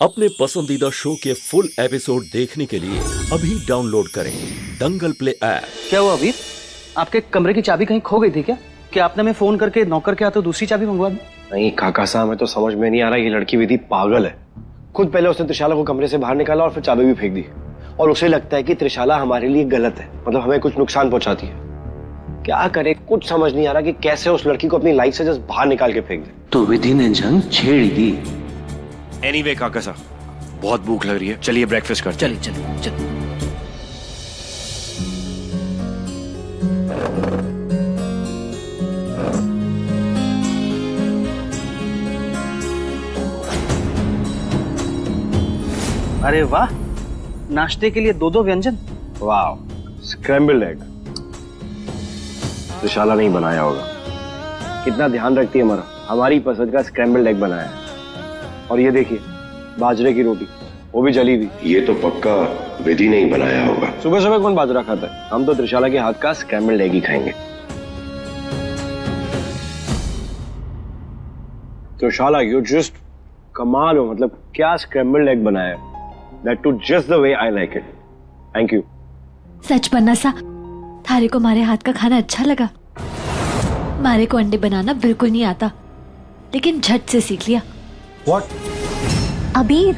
अपने पसंदीदा शो के फुल एपिसोड देखने के लिए अभी डाउनलोड करें दंगल प्ले ऐप। क्या हुआ अभी? आपके कमरे की चाबी कहीं खो गई थी क्या? क्या आपने मैं फोन करके नौकर के हाथों दूसरी चाबी मंगवा दी? नहीं काका साहब, मैं तो समझ में नहीं आ रहा, ये लड़की विधि पागल है। खुद पहले उसने त्रिशाला को कमरे से बाहर निकाला और फिर चाबी भी फेंक दी, और उसे लगता है कि त्रिशाला हमारे लिए गलत है, मतलब हमें कुछ नुकसान पहुंचाती है। क्या करे, कुछ समझ नहीं आ रहा कि कैसे उस लड़की को अपनी लाइफ से जस्ट बाहर निकाल के फेंक दे। तो विधि ने जंग छेड़ दी। एनीवे काका साहब, बहुत भूख लग रही है, चलिए ब्रेकफास्ट करते हैं। चलिए। अरे वाह, नाश्ते के लिए दो व्यंजन। वाह, स्क्रैम्बल्ड एग त्रिशाला नहीं बनाया होगा। कितना ध्यान रखती है हमारा, हमारी पसंद का स्क्रैम्बल्ड एग बनाया है। और ये देखिए बाजरे की रोटी, वो भी जली हुई। ये तो पक्का विधि नहीं बनाया होगा। सुबह सुबह कौन बाजरा खाता है? हम तो त्रिशाला के हाथ का स्क्रैम्बल्ड एग ही खाएंगे। त्रिशाला, यू जस्ट कमाल हो, मतलब क्या स्क्रैम्बल्ड एग बनाया है। That too just the way I like it. Thank you. सच बनना सा, थारे को मारे हाथ का खाना अच्छा लगा। मारे को अंडे बनाना बिल्कुल नहीं आता, लेकिन झट से सीख लिया। What? अबीर,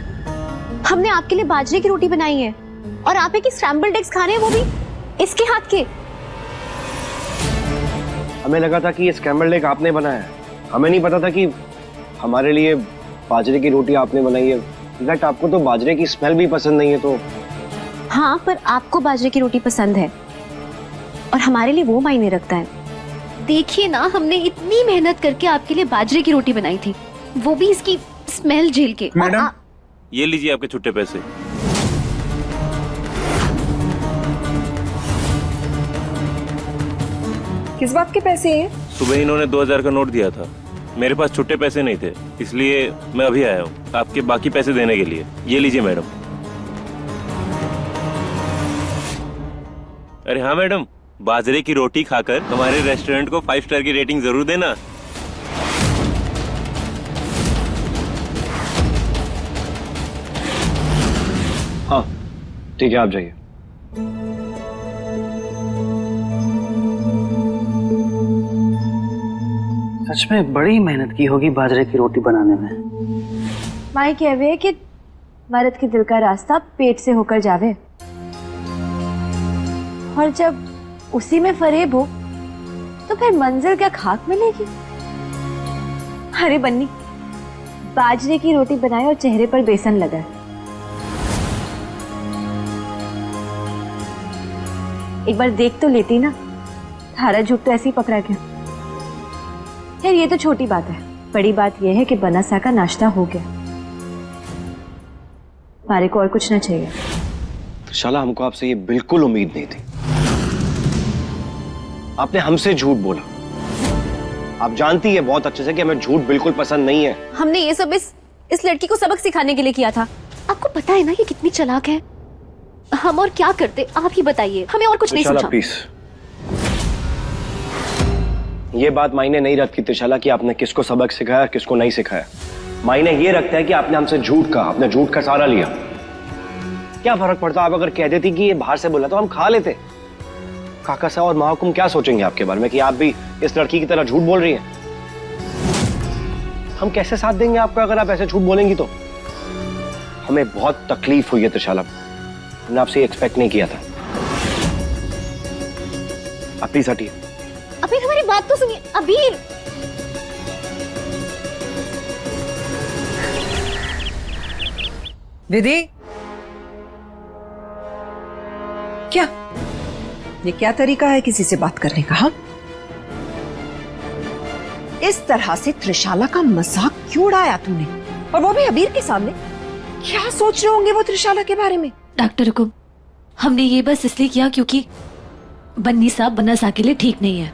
हमने आपके लिए बाजरे की रोटी बनाई है और आप एक स्क्रैम्बल्ड एग्स खा रहे हैं, वो भी इसके हाथ के। हमें लगा था कि ये स्क्रैम्बल्ड एग आपने बनाया है, हमें नहीं पता था कि हमारे लिए बाजरे की रोटी आपने बनाई है। इनफैक्ट आपको तो बाजरे की स्मेल भी पसंद नहीं है तो। हाँ, पर आपको बाजरे की रोटी पसंद है और हमारे लिए वो मायने रखता है। देखिए ना, हमने इतनी मेहनत करके आपके लिए बाजरे की रोटी बनाई थी, वो भी इसकी स्मेल झेल के। मैडम, ये लीजिए आपके छुट्टे पैसे। किस बात के पैसे हैं? सुबह इन्होंने 2000 का नोट दिया था, मेरे पास छुट्टे पैसे नहीं थे, इसलिए मैं अभी आया हूँ आपके बाकी पैसे देने के लिए। ये लीजिए मैडम। अरे हाँ मैडम, बाजरे की रोटी खाकर हमारे रेस्टोरेंट को 5 स्टार की रेटिंग जरूर देना। हाँ ठीक है, आप जाइए। सच में बड़ी मेहनत की होगी बाजरे की रोटी बनाने में। माई कहवे है कि मर्द के दिल का रास्ता पेट से होकर जावे, और जब उसी में फरेब हो तो फिर मंजिल क्या खाक मिलेगी। अरे बन्नी, बाजरे की रोटी बनाए और चेहरे पर बेसन लगाए। एक बार देख तो लेती ना, थारा झूठ तो ऐसे ही पकड़ा गया। यार ये तो छोटी बात है, बड़ी बात यह है कि बनासा का नाश्ता हो गया। हमारे को और कुछ ना चाहिए। त्रिशाला, हमको आपसे ये बिल्कुल उम्मीद नहीं थी। आपने हमसे झूठ बोला। आप जानती है बहुत अच्छे से कि हमें झूठ बिल्कुल पसंद नहीं है। हमने ये सब इस लड़की को सबक सिखाने के लिए किया था। आपको पता है ना ये कितनी चालाक है। हम और क्या करते, आप ही बताइए, हमें और कुछ नहीं त्रिशाला सोचा। प्लीज, ये बात मायने नहीं रखती त्रिशाला कि आपने किसको सबक सिखाया और किसको नहीं सिखाया। मायने ये रखता है कि आपने हमसे झूठ कहा, आपने झूठ का सहारा लिया। क्या फर्क पड़ता, आप अगर कह देती कि ये बाहर से बोला तो हम खा लेते। काका साहब और महाकुम क्या सोचेंगे आपके बारे में कि आप भी इस लड़की की तरह झूठ बोल रही हैं। हम कैसे साथ देंगे आपका अगर आप ऐसे झूठ बोलेंगी तो। हमें बहुत तकलीफ हुई है त्रिशाला, हमने आपसे एक्सपेक्ट नहीं किया था। आप प्लीज हटिए। अबीर, हमारी बात तो सुनिए। अबीर, विधि, क्या ये क्या तरीका है किसी से बात करने का? हाँ? इस तरह से त्रिशाला का मजाक क्यों उड़ाया तूने, और वो भी अबीर के सामने? क्या सोच रहे होंगे वो त्रिशाला के बारे में? डॉक्टर हुकुम, हमने ये बस इसलिए किया क्योंकि बन्नी साहब बनासा के लिए ठीक नहीं है।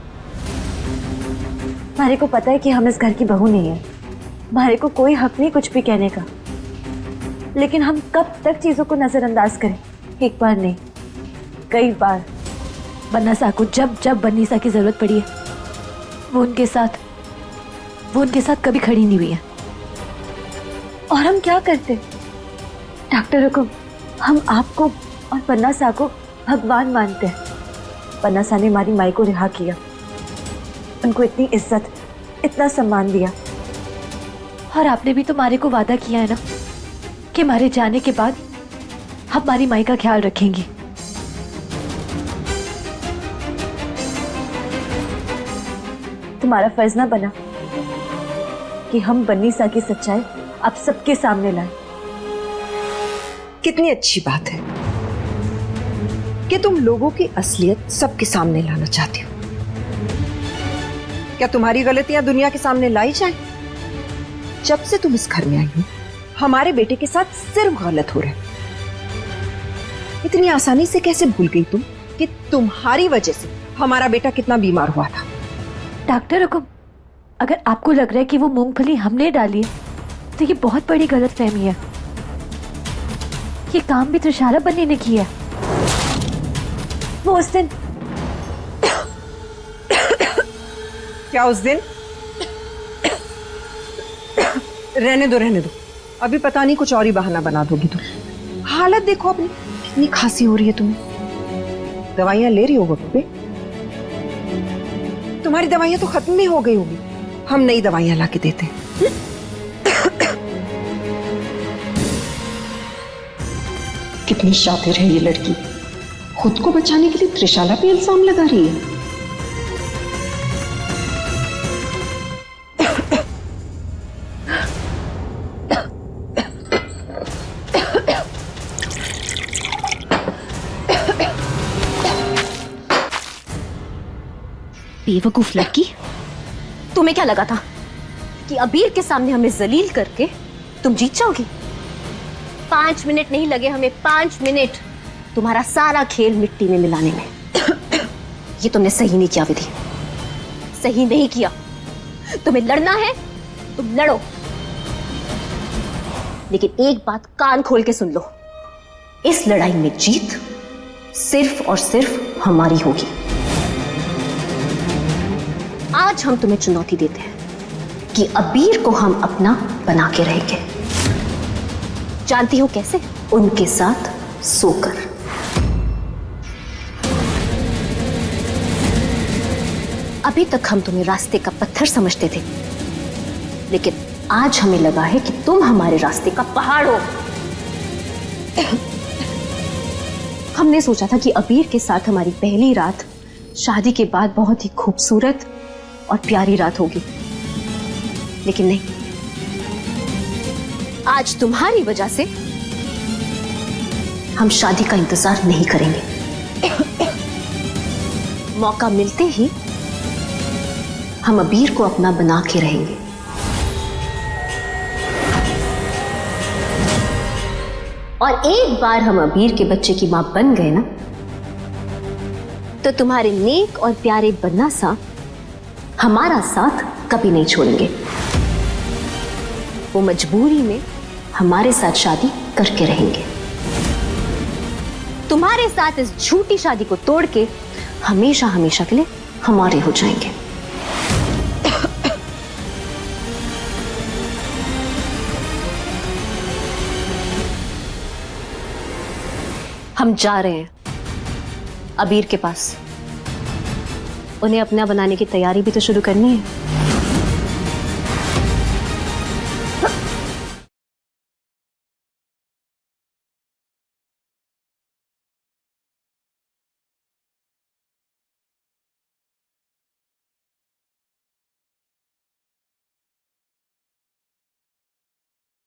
हमारे को पता है कि हम इस घर की बहू नहीं है, हमारे को कोई हक नहीं कुछ भी कहने का, लेकिन हम कब तक चीजों को नजरअंदाज करें? एक बार नहीं, कई बार। बनासा को जब जब बन्नीसा की जरूरत पड़ी है, वो उनके साथ कभी खड़ी नहीं हुई है। और हम क्या करते? डॉक्टर हुकुम, हम आपको और पन्ना सा को भगवान मानते हैं। पन्ना सा ने हमारी माई को रिहा किया, उनको इतनी इज्जत, इतना सम्मान दिया। और आपने भी तो मारे को वादा किया है ना कि मारे जाने के बाद आप हमारी माई का ख्याल रखेंगी। तुम्हारा फर्ज ना बना कि हम बन्नी सा की सच्चाई आप सबके सामने लाएं। कितनी अच्छी बात है कि तुम लोगों की असलियत सबके सामने लाना चाहती हो। क्या तुम्हारी गलतियां दुनिया के सामने लाई जाए? जब से तुम इस घर में आई हो, हमारे बेटे के साथ सिर्फ गलत हो रहा है। इतनी आसानी से कैसे भूल गई तुम कि तुम्हारी वजह से हमारा बेटा कितना बीमार हुआ था? डॉक्टर हुकुम, अगर आपको लग रहा है कि वो मूंगफली हमने डाली है तो ये बहुत बड़ी गलतफहमी है। ये काम भी त्रिशाला बन्नी ने किया। वो उस दिन क्या उस दिन? रहने दो, अभी पता नहीं कुछ और ही बहाना बना दोगी तुम। हालत देखो अपनी, कितनी खांसी हो रही है तुम्हें। दवाइयां ले रही हो वक्त पे? तुम्हारी दवाइयां तो खत्म भी हो गई होगी, हम नई दवाइयां ला के देते हैं। कितनी शातिर है ये लड़की, खुद को बचाने के लिए त्रिशाला पे इल्जाम लगा रही है। बेवकूफ लड़की, तुम्हें क्या लगा था कि अबीर के सामने हमें जलील करके तुम जीत जाओगी? 5 मिनट नहीं लगे हमें, 5 मिनट तुम्हारा सारा खेल मिट्टी में मिलाने में। ये तुमने सही नहीं किया विधि, सही नहीं किया। तुम्हें लड़ना है तुम लड़ो, लेकिन एक बात कान खोल के सुन लो, इस लड़ाई में जीत सिर्फ और सिर्फ हमारी होगी। आज हम तुम्हें चुनौती देते हैं कि अबीर को हम अपना बना के रहेंगे। जानती हो कैसे? उनके साथ सोकर। अभी तक हम तुम्हें रास्ते का पत्थर समझते थे, लेकिन आज हमें लगा है कि तुम हमारे रास्ते का पहाड़ हो। हमने सोचा था कि अबीर के साथ हमारी पहली रात शादी के बाद बहुत ही खूबसूरत और प्यारी रात होगी, लेकिन नहीं। आज तुम्हारी वजह से हम शादी का इंतजार नहीं करेंगे। मौका मिलते ही हम अबीर को अपना बना के रहेंगे। और एक बार हम अबीर के बच्चे की मां बन गए ना, तो तुम्हारे नेक और प्यारे बन्ना सा हमारा साथ कभी नहीं छोड़ेंगे। वो मजबूरी में हमारे साथ शादी करके रहेंगे। तुम्हारे साथ इस झूठी शादी को तोड़ के हमेशा हमेशा के लिए हमारे हो जाएंगे। हम जा रहे हैं अबीर के पास, उन्हें अपना बनाने की तैयारी भी तो शुरू करनी है।